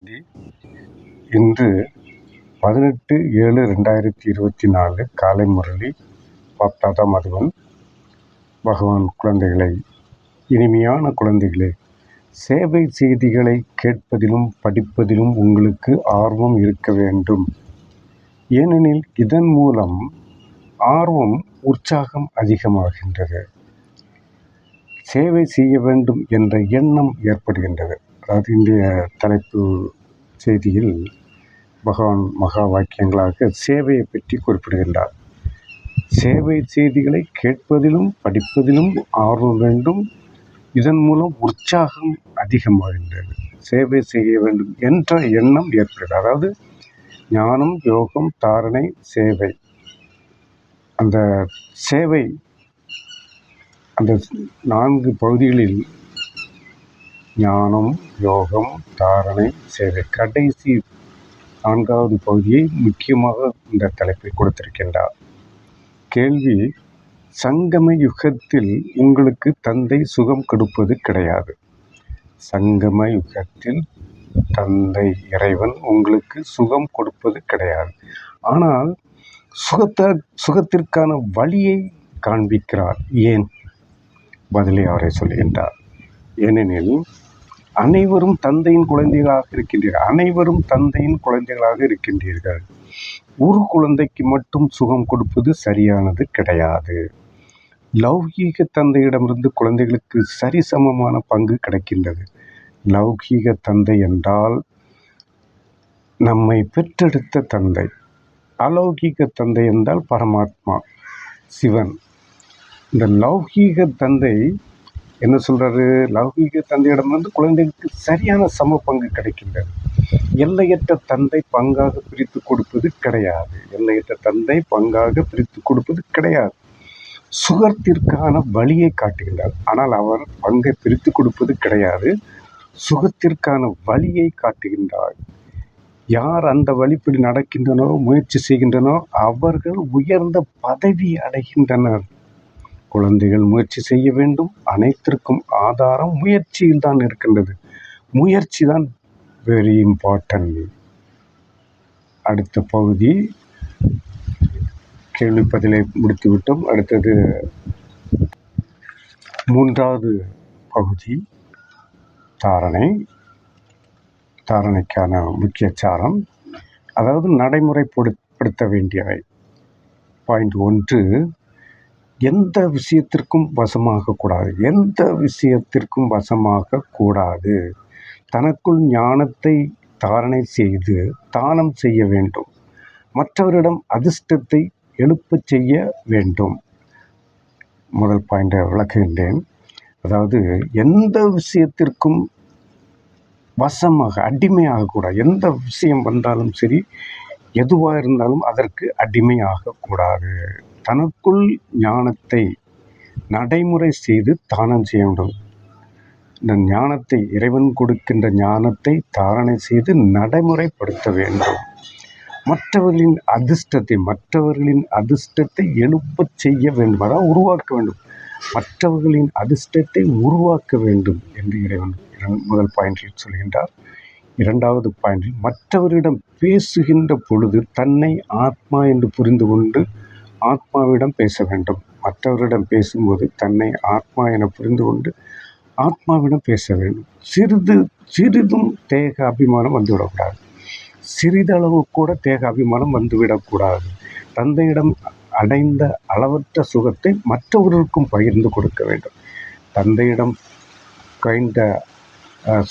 இன்று 18/7/2024 காலை முரளி பாப்தாதா மதுவன். பகவான் குழந்தைகளை, இனிமையான குழந்தைகளே, சேவை செய்திகளை கேட்பதிலும் படிப்பதிலும் உங்களுக்கு ஆர்வம் இருக்க வேண்டும். ஏனெனில் இதன் மூலம் ஆர்வம், உற்சாகம் அதிகமாகின்றது. சேவை செய்ய வேண்டும் என்ற எண்ணம் ஏற்படுகின்றது. அதாவது இன்றைய தலைப்பு செய்தியில் பகவான் மகா வாக்கியங்களாக சேவையை பற்றி குறிப்பிடுகின்றார். சேவை செய்திகளை கேட்பதிலும் படிப்பதிலும் ஆர்வம் வேண்டும். இதன் மூலம் உற்சாகம் அதிகமாகின்றது. சேவை செய்ய வேண்டும் என்ற எண்ணம் ஏற்படுகிறது. அதாவது ஞானம், யோகம், தாரணை, சேவை. அந்த சேவை, அந்த 4 பகுதிகளில் ஞானம், யோகம், தாரணை, சேவை, கடைசி 4வது பகுதியை முக்கியமாக இந்த தலைப்பில் கொடுத்திருக்கின்றார். கேள்வி: சங்கம யுகத்தில் உங்களுக்கு தந்தை சுகம் கொடுப்பது கிடையாது. சங்கம யுகத்தில் தந்தை இறைவன் உங்களுக்கு சுகம் கொடுப்பது கிடையாது. ஆனால் சுகத்திற்கான வழியை காண்பிக்கிறார். ஏன்? பதிலை அவரை சொல்கின்றார். ஏனெனில் அனைவரும் தந்தையின் குழந்தைகளாக இருக்கின்றீர்கள். அனைவரும் தந்தையின் குழந்தைகளாக இருக்கின்றீர்கள். ஒரு குழந்தைக்கு மட்டும் சுகம் கொடுப்பது சரியானது கிடையாது. லௌகீக தந்தையிடமிருந்து குழந்தைகளுக்கு சரிசமமான பங்கு கிடைக்கின்றது. லௌகீக தந்தை என்றால் நம்மை பெற்றெடுத்த தந்தை. அலௌகீக தந்தை என்றால் பரமாத்மா, சிவன். இந்த லௌகீக தந்தை என்ன சொல்றாரு? லௌகீக தந்தையிடமிருந்து குழந்தைகளுக்கு சரியான சம பங்கு கிடைக்கின்றது. எல்லையற்ற தந்தை பங்காக பிரித்து கொடுப்பது கிடையாது. எல்லையற்ற தந்தை பங்காக பிரித்து கொடுப்பது கிடையாது. சுகத்திற்கான வழியை காட்டுகின்றார். ஆனால் அவர் பங்கை பிரித்து கொடுப்பது கிடையாது. சுகத்திற்கான வழியை காட்டுகின்றார். யார் அந்த வழிப்படி நடக்கின்றனரோ, முயற்சி செய்கின்றனோ, அவர்கள் உயர்ந்த பதவி அடைகின்றனர். குழந்தைகள் முயற்சி செய்ய வேண்டும். அனைத்திற்கும் ஆதாரம் முயற்சியில் தான் இருக்கின்றது. முயற்சி தான் வெரி இம்பார்ட்டன்ட். அடுத்த பகுதி கேள்வி பதிலை முடித்துவிட்டோம். அடுத்தது 3வது பகுதி தாரணை. தாரணைக்கான முக்கிய சாரம், அதாவது நடைமுறைப்படுத்த வேண்டியவை. பாயிண்ட் 1: எந்த விஷயத்திற்கும் வசமாகக்கூடாது. எந்த விஷயத்திற்கும் வசமாகக்கூடாது. தனக்குள் ஞானத்தை தாரணை செய்து தானம் செய்ய வேண்டும். மற்றவரிடம் அதிர்ஷ்டத்தை எழுப்பச் செய்ய வேண்டும். முதல் பாயிண்டை விளக்குகின்றேன். அதாவது எந்த விஷயத்திற்கும் வசமாக, அடிமையாகக்கூடாது. எந்த விஷயம் வந்தாலும் சரி, எதுவாக இருந்தாலும் அதற்கு அடிமையாகக்கூடாது. தனக்குள் ஞானத்தை நடைமுறை செய்து தானம் செய்ய வேண்டும். இந்த ஞானத்தை, இறைவன் கொடுக்கின்ற ஞானத்தை தாரணை செய்து நடைமுறைப்படுத்த வேண்டும். மற்றவர்களின் அதிர்ஷ்டத்தை எழுப்பச் செய்ய வேண்டும். அதாவது உருவாக்க வேண்டும். மற்றவர்களின் அதிர்ஷ்டத்தை உருவாக்க வேண்டும் என்று இறைவன் முதல் பாயிண்டில் சொல்கின்றார். 2வது பாயிண்டில் மற்றவரிடம் பேசுகின்ற பொழுது தன்னை ஆத்மா என்று புரிந்து கொண்டு ஆத்மாவிடம் பேச வேண்டும். மற்றவரிடம் பேசும்போது தன்னை ஆத்மா என புரிந்து கொண்டு ஆத்மாவிடம் பேச வேண்டும். சிறிதும் தேக அபிமானம் வந்துவிடக்கூடாது. சிறிதளவு கூட தேக அபிமானம் வந்துவிடக்கூடாது. தந்தையிடம் அடைந்த அளவற்ற சுகத்தை மற்றவர்களுக்கும் பகிர்ந்து கொடுக்க வேண்டும். தந்தையிடம் கண்ட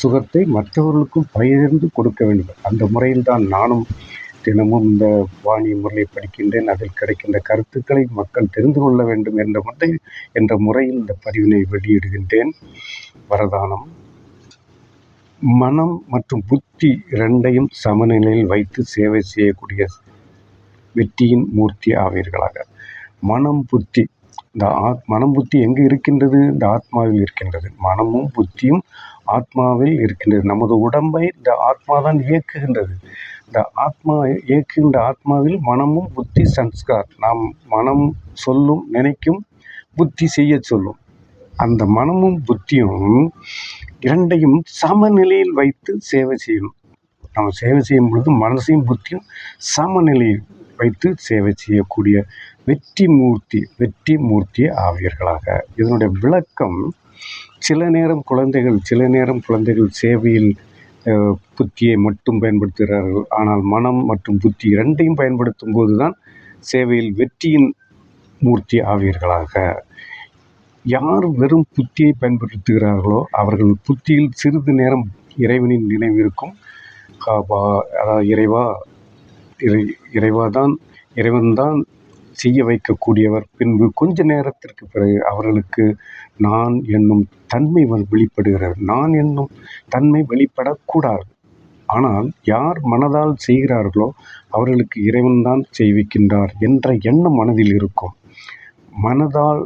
சுகத்தை மற்றவர்களுக்கும் பகிர்ந்து கொடுக்க வேண்டும். அந்த முறையில்தான் நானும் தினமும் இந்த வாணி முறையை படிக்கின்றேன். அதில் கிடைக்கின்ற கருத்துக்களை மக்கள் தெரிந்து கொள்ள வேண்டும் என்ற முறையில் இந்த பதிவினை வெளியிடுகின்றேன். வரதானம்: மனம் மற்றும் புத்தி 2ஐயும் சமநிலையில் வைத்து சேவை செய்யக்கூடிய வெற்றியின் மூர்த்தி ஆவீர்களாக. மனம், புத்தி. இந்த மனம், புத்தி எங்கு இருக்கின்றது? இந்த ஆத்மாவில் இருக்கின்றது. மனமும் புத்தியும் ஆத்மாவில் இருக்கின்றது. நமது உடம்பை இந்த ஆத்மா தான் இயக்குகின்றது. இந்த ஆத்மா இயக்குகின்ற ஆத்மாவில் மனமும் புத்தி சன்ஸ்கார். நாம் மனம் சொல்லும், நினைக்கும், புத்தி செய்ய சொல்லும். அந்த மனமும் புத்தியும் இரண்டையும் சமநிலையில் வைத்து சேவை செய்யணும். நம்ம சேவை செய்யும் பொழுது மனசையும் புத்தியும் சமநிலையில் வைத்து சேவை செய்யக்கூடிய வெற்றி மூர்த்தி ஆவீர்களாக. இதனுடைய விளக்கம், சில நேரம் குழந்தைகள் சேவையில் புத்தியை மட்டும் பயன்படுத்துகிறார்கள். ஆனால் மனம் மற்றும் புத்தி இரண்டையும் பயன்படுத்தும் போது தான் சேவையில் வெற்றியின் மூர்த்தி ஆவீர்களாக. யார் வெறும் புத்தியை பயன்படுத்துகிறார்களோ அவர்கள் புத்தியில் சிறிது நேரம் இறைவனின் நினைவு இருக்கும். இறைவன்தான் செய்ய வைக்கக்கூடியவர். பின்பு கொஞ்ச நேரத்திற்கு பிறகு அவர்களுக்கு நான் என்னும் தன்மை வெளிப்படுகிறது. நான் என்னும் தன்மை வெளிப்படக்கூடாது. ஆனால் யார் மனதால் செய்கிறார்களோ அவர்களுக்கு இறைவன்தான் செய்விக்கின்றார் என்ற எண்ணம் மனதில் இருக்கும். மனதால்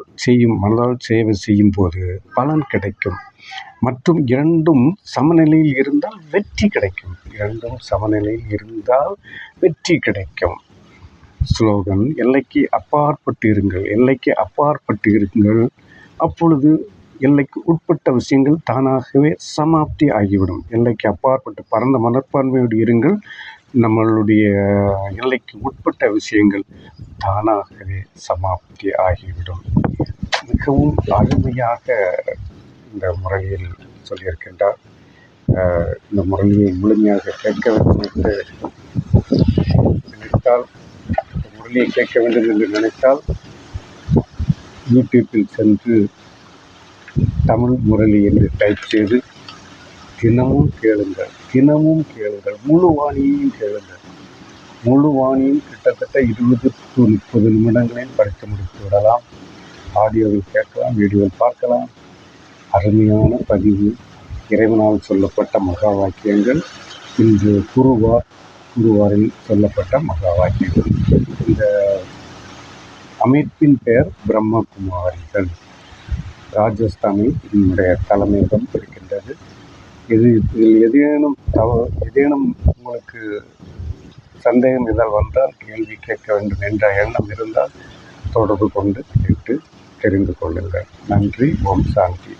சேவை செய்யும் போது பலன் கிடைக்கும். மற்றும் இரண்டும் சமநிலையில் இருந்தால் வெற்றி கிடைக்கும். ஸ்லோகன்: எல்லைக்கு அப்பாற்பட்டு இருங்கள். அப்பொழுது எல்லைக்கு உட்பட்ட விஷயங்கள் தானாகவே சமாப்தி ஆகிவிடும். எல்லைக்கு அப்பாற்பட்டு பரந்த மனப்பான்மையோடு இருங்கள். நம்மளுடைய எல்லைக்கு உட்பட்ட விஷயங்கள் தானாகவே சமாப்தி ஆகிவிடும். மிகவும் அருமையாக இந்த முறையில் சொல்லியிருக்கின்றார். இந்த முறையை முழுமையாக கேட்க வேண்டும் என்று நினைத்தால் யூடியூப்பில் சென்று தமிழ் முரளி என்று டைப் செய்து தினமும் கேளுங்கள். முழு வாணியும் கிட்டத்தட்ட 20 to 30 நிமிடங்களில் படித்து முடித்து விடலாம். ஆடியோவில் கேட்கலாம், வீடியோவில் பார்க்கலாம். அருமையான பதிவு. இறைவனால் சொல்லப்பட்ட மகா வாக்கியங்கள். இன்று குருவாரில் சொல்லப்பட்ட மகா வாக்கியங்கள். இந்த அமைப்பின் பெயர் பிரம்மகுமாரிகள். ராஜஸ்தானில் என்னுடைய தலைமையிடம் இருக்கின்றது. இதில் ஏதேனும் உங்களுக்கு சந்தேகம் வந்தால், கேள்வி கேட்க வேண்டும் என்ற எண்ணம் இருந்தால் தொடர்பு கொண்டு கேட்டு தெரிந்து கொள்ளுங்கள். நன்றி. ஓம் சாந்தி.